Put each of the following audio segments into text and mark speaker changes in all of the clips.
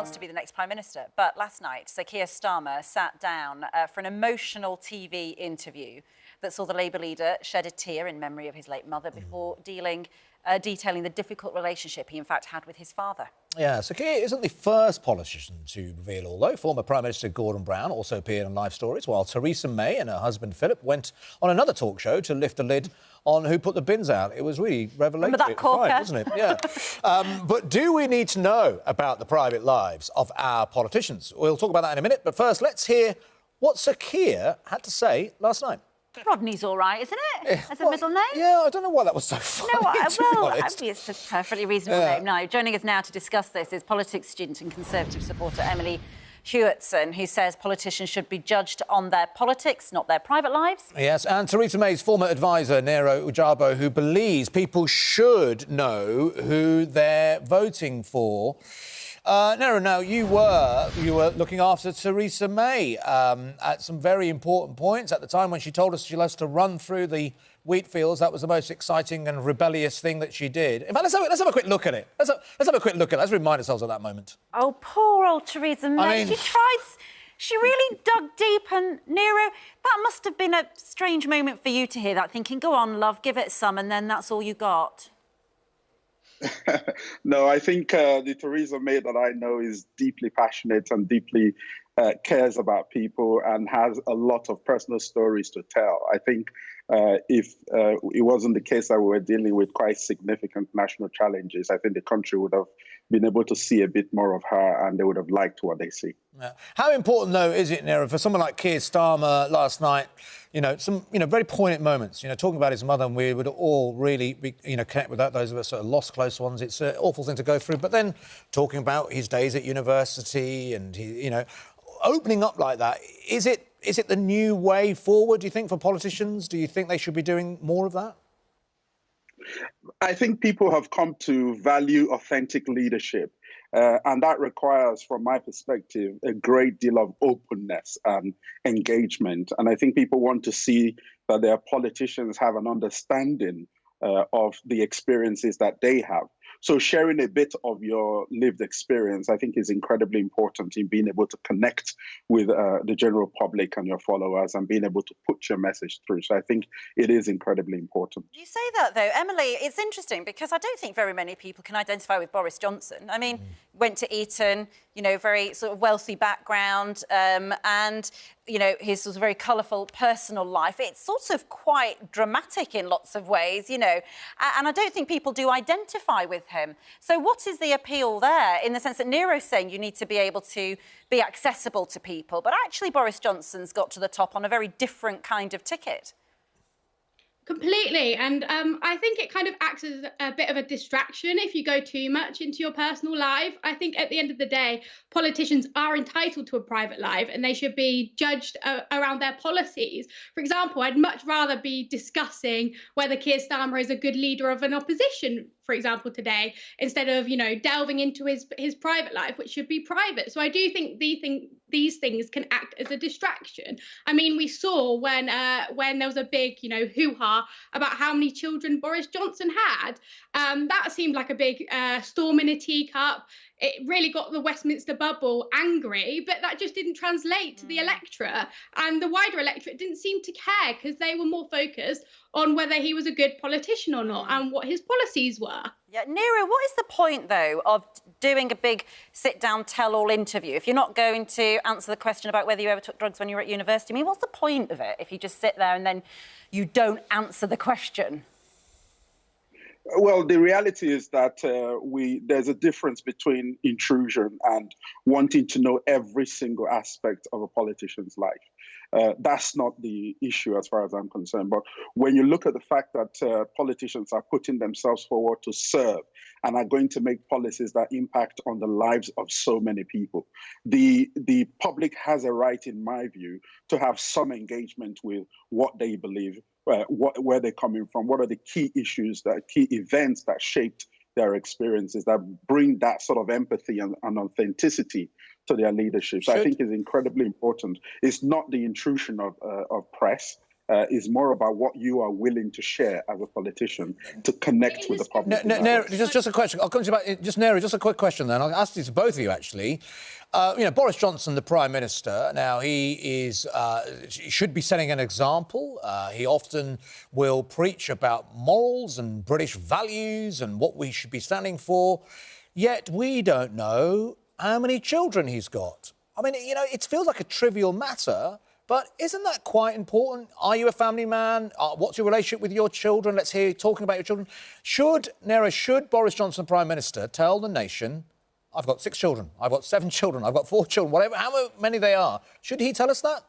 Speaker 1: wants to be the next Prime Minister. But last night, Sir Keir Starmer sat down for an emotional TV interview that saw the Labour leader shed a tear in memory of his late mother before detailing the difficult relationship he in fact had with his father.
Speaker 2: Yeah, Sir Keir isn't the first politician to reveal all, though. Former Prime Minister Gordon Brown also appeared on Live Stories, while Theresa May and her husband Philip went on another talk show to lift the lid on who put the bins out. It was really revelatory.
Speaker 1: Remember that corker?
Speaker 2: Right, wasn't it? Yeah. But do we need to know about the private lives of our politicians? We'll talk about that in a minute, but first let's hear what Sir Keir had to say last night.
Speaker 1: Rodney's all right, isn't it? As a middle name?
Speaker 2: Yeah, I don't know why that was so funny.
Speaker 1: No, it's a perfectly reasonable name. Now, joining us now to discuss this is politics student and Conservative supporter Emily Hewitson, who says politicians should be judged on their politics, not their private lives. Yes, and Theresa May's former advisor, Nero Ujabo, who believes people should know who they're voting for. Nero, now, you were looking after Theresa May at some very important points at the time when she told us she loves to run through the wheat fields. That was the most exciting and rebellious thing that she did. In fact, let's have a quick look at it. Let's have a quick look at it. Let's remind ourselves of that moment. Oh, poor old Theresa May. She really dug deep, and Nero, that must have been a strange moment for you to hear that, thinking, go on, love, give it some, and then that's all you got.
Speaker 3: No, I think the Theresa May that I know is deeply passionate and deeply cares about people and has a lot of personal stories to tell. I think if it wasn't the case that we were dealing with quite significant national challenges, I think the country would have been able to see a bit more of her and they would have liked what they see.
Speaker 2: Yeah. How important, though, is it, Nero, for someone like Keir Starmer last night, some, very poignant moments, talking about his mother, and we would all really, connect with that, those of us that lost close ones. It's an awful thing to go through. But then talking about his days at university and, opening up like that, is it the new way forward, do you think, for politicians? Do you think they should be doing more of that?
Speaker 3: I think people have come to value authentic leadership. And that requires, from my perspective, a great deal of openness and engagement. And I think people want to see that their politicians have an understanding of the experiences that they have. So sharing a bit of your lived experience, I think, is incredibly important in being able to connect with the general public and your followers and being able to put your message through. So I think it is incredibly important.
Speaker 1: You say that, though, Emily, it's interesting because I don't think very many people can identify with Boris Johnson. I mean, went to Eton, very sort of wealthy background, and, his sort of very colourful personal life. It's sort of quite dramatic in lots of ways, and I don't think people do identify with him. So what is the appeal there, in the sense that Nero's saying you need to be able to be accessible to people, but actually Boris Johnson's got to the top on a very different kind of ticket?
Speaker 4: Completely. And I think it kind of acts as a bit of a distraction if you go too much into your personal life. I think at the end of the day, politicians are entitled to a private life and they should be judged around their policies. For example, I'd much rather be discussing whether Keir Starmer is a good leader of an opposition, for example, today, instead of, delving into his private life, which should be private. So I do think these things can act as a distraction. I mean, we saw when there was a big, hoo-ha about how many children Boris Johnson had. That seemed like a big storm in a teacup. It really got the Westminster bubble angry, but that just didn't translate to the electorate. And the wider electorate didn't seem to care because they were more focused on whether he was a good politician or not and what his policies were.
Speaker 1: Yeah, Nero, what is the point, though, of doing a big sit-down, tell-all interview if you're not going to answer the question about whether you ever took drugs when you were at university? I mean, what's the point of it if you just sit there and then you don't answer the question?
Speaker 3: Well, the reality is that there's a difference between intrusion and wanting to know every single aspect of a politician's life. That's not the issue as far as I'm concerned. But when you look at the fact that politicians are putting themselves forward to serve and are going to make policies that impact on the lives of so many people, the public has a right, in my view, to have some engagement with what they believe, where they're coming from, what are the key issues, the key events that shaped their experiences, that bring that sort of empathy and authenticity to their leadership. So I think is incredibly important. It's not the intrusion of press. is more about what you are willing to share as a politician to connect with the public.
Speaker 2: Just a question. I'll come to you about just Neri. Just a quick question then. I'll ask this to both of you actually. Boris Johnson, the Prime Minister, now he should be setting an example. He often will preach about morals and British values and what we should be standing for. Yet we don't know how many children he's got. I mean, it feels like a trivial matter, but isn't that quite important? Are you a family man? What's your relationship with your children? Let's hear you talking about your children. Should Boris Johnson, Prime Minister, tell the nation, I've got 6 children, I've got 7 children, I've got 4 children, whatever, how many they are. Should he tell us that?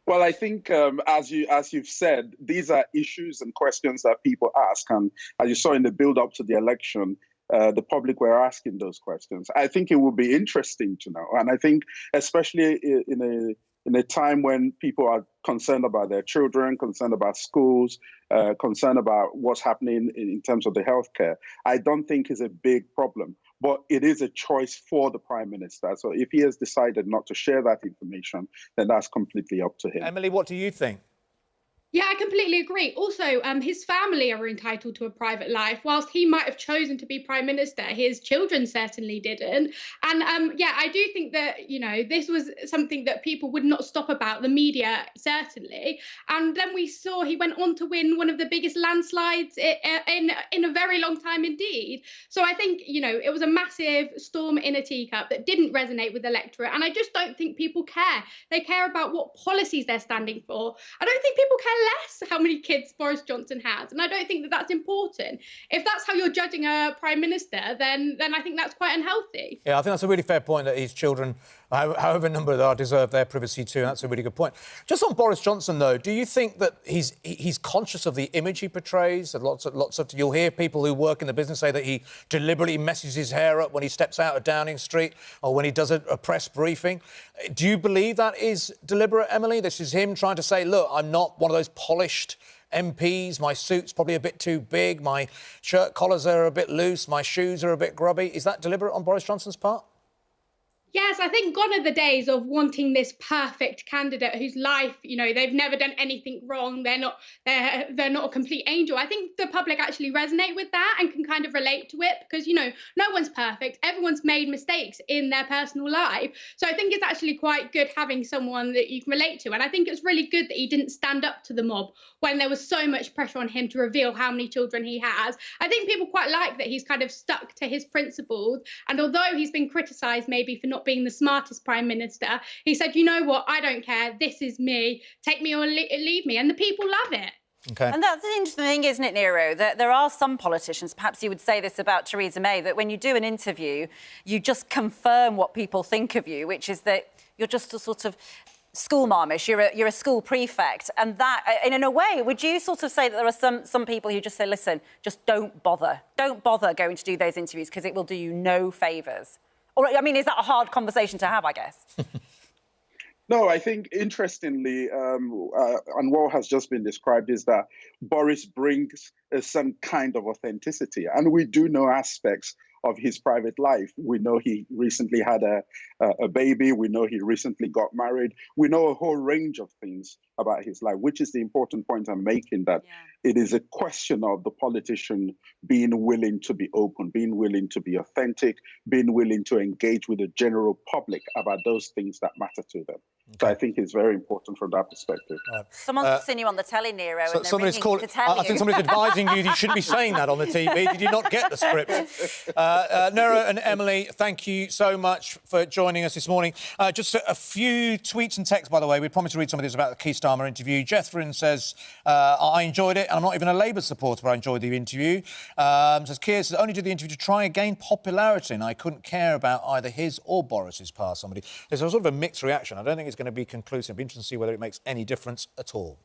Speaker 3: Well, I think, as you've said, these are issues and questions that people ask. And as you saw in the build-up to the election, the public were asking those questions. I think it would be interesting to know. And I think especially in a time when people are concerned about their children, concerned about schools, concerned about what's happening in terms of the healthcare, I don't think is a big problem. But it is a choice for the Prime Minister. So if he has decided not to share that information, then that's completely up to him.
Speaker 2: Emily, what do you think?
Speaker 4: Yeah, I completely agree. Also, his family are entitled to a private life. Whilst he might have chosen to be Prime Minister, his children certainly didn't. And I do think that, this was something that people would not stop about, the media, certainly. And then we saw he went on to win one of the biggest landslides in a very long time indeed. So I think, it was a massive storm in a teacup that didn't resonate with the electorate. And I just don't think people care. They care about what policies they're standing for. I don't think people care less how many kids Boris Johnson has, and I don't think that that's important. If that's how you're judging a Prime Minister, then I think that's quite unhealthy.
Speaker 2: Yeah, I think that's a really fair point, that his children, however number there are, deserve their privacy too. That's a really good point. Just on Boris Johnson, though, do you think that he's conscious of the image he portrays? Lots of you'll hear people who work in the business say that he deliberately messes his hair up when he steps out of Downing Street or when he does a press briefing. Do you believe that is deliberate, Emily? This is him trying to say, look, I'm not one of those polished MPs, my suit's probably a bit too big, my shirt collars are a bit loose, my shoes are a bit grubby. Is that deliberate on Boris Johnson's part?
Speaker 4: Yes, I think gone are the days of wanting this perfect candidate whose life, they've never done anything wrong. They're not a complete angel. I think the public actually resonate with that and can kind of relate to it because, no one's perfect. Everyone's made mistakes in their personal life. So I think it's actually quite good having someone that you can relate to. And I think it's really good that he didn't stand up to the mob when there was so much pressure on him to reveal how many children he has. I think people quite like that he's kind of stuck to his principles. And although he's been criticised maybe for not being the smartest Prime Minister, he said, you know what, I don't care, this is me, take me or leave me, and the people love it.
Speaker 2: Okay.
Speaker 1: And that's the interesting thing, isn't it, Nero, that there are some politicians, perhaps you would say this about Theresa May, that when you do an interview, you just confirm what people think of you, which is that you're just a sort of school marmish, you're a school prefect, and that, and in a way, would you sort of say that there are some people who just say, listen, just don't bother going to do those interviews because it will do you no favours? Or, I mean, is that a hard conversation to have, I guess?
Speaker 3: No, I think, interestingly, and what has just been described is that Boris brings some kind of authenticity. And we do know aspects of his private life. We know he recently had a baby. We know he recently got married. We know a whole range of things about his life, which is the important point I'm making, that it is a question of the politician being willing to be open, being willing to be authentic, being willing to engage with the general public about those things that matter to them. Okay. So I think it's very important from that perspective.
Speaker 1: Someone's seen you on the telly, Nero, and they're ringing to tell you.
Speaker 2: I think somebody's advising you shouldn't be saying that on the TV. Did you not get the script? Nero and Emily, thank you so much for joining us this morning. Just a few tweets and texts, by the way. We promised to read some of these about the Keir Starmer interview. Jethrin says, I enjoyed it, and I'm not even a Labour supporter, but I enjoyed the interview. Says, Keir says, only did the interview to try and gain popularity, and I couldn't care about either his or Boris's past somebody. There's a sort of a mixed reaction. I don't think it's going to be conclusive. It'll be interesting to see whether it makes any difference at all.